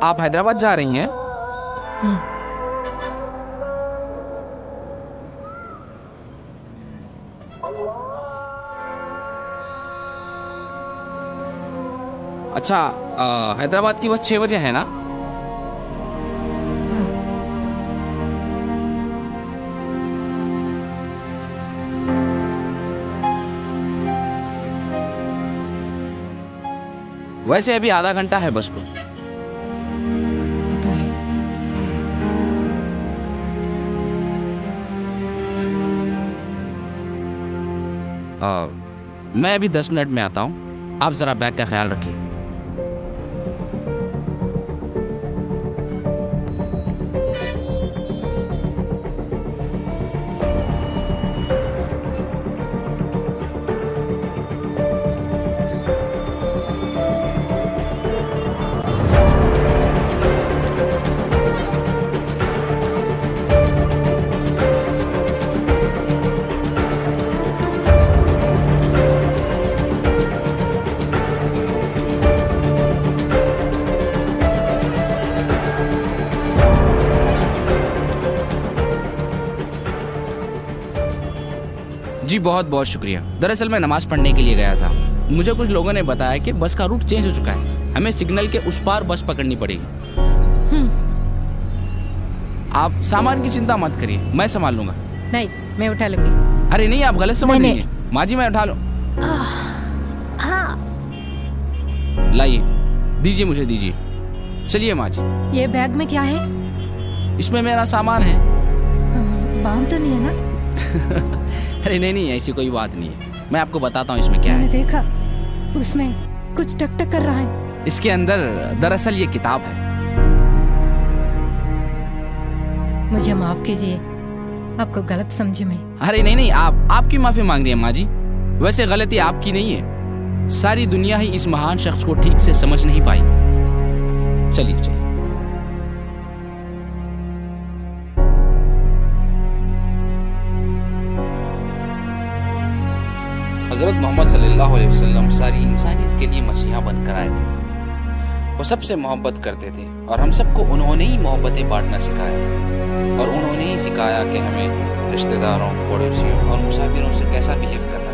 आप हैदराबाद जा रही हैं? हम्म, अच्छा, हैदराबाद की बस 6 बजे है ना? हम्म। वैसे अभी आधा घंटा है बस को। पता नहीं। मैं अभी 10 मिनट में आता हूँ, आप जरा बैग का ख्याल रखिए। जी बहुत बहुत शुक्रिया। दरअसल मैं नमाज पढ़ने के लिए गया था। मुझे कुछ लोगों ने बताया कि बस का रूट चेंज हो चुका है, हमें सिग्नल के उस पार बस पकड़नी पड़ेगी। हम्म, आप सामान की चिंता मत करिए, मैं संभाल लूंगा। नहीं, मैं उठा लूंगी। अरे नहीं, आप गलत समझ नहीं, रही हैं। माँ जी मैं उठा लूँ। हाँ, लाइए, दीजिए, मुझे दीजिए। चलिए माँ जी, ये बैग में क्या है? इसमें मेरा सामान है। बाम तो नहीं है ना? अरे नहीं नहीं, ऐसी कोई बात नहीं है, मैं आपको बताता हूँ इसमें क्या मैंने है। देखा उसमें कुछ टक टक कर रहा है। इसके अंदर दरअसल ये किताब है। मुझे माफ कीजिए, आपको गलत समझे मैं। अरे नहीं नहीं, आपकी माफी मांग रही है माँ जी। वैसे गलती आपकी नहीं है, सारी दुनिया ही इस महान शख्स को ठीक से समझ नहीं पाई। चलिए चलिए। हजरत मोहम्मद सल्लल्लाहु अलैहि वसल्लम सारी इंसानियत के लिए मसीहा बनकर आए थे। वो सबसे मोहब्बत करते थे और हम सबको उन्होंने ही मोहब्बतें बांटना सिखाया, और उन्होंने ही सिखाया कि हमें रिश्तेदारों, पड़ोसियों और मुसाफिरों से कैसा बिहेव करना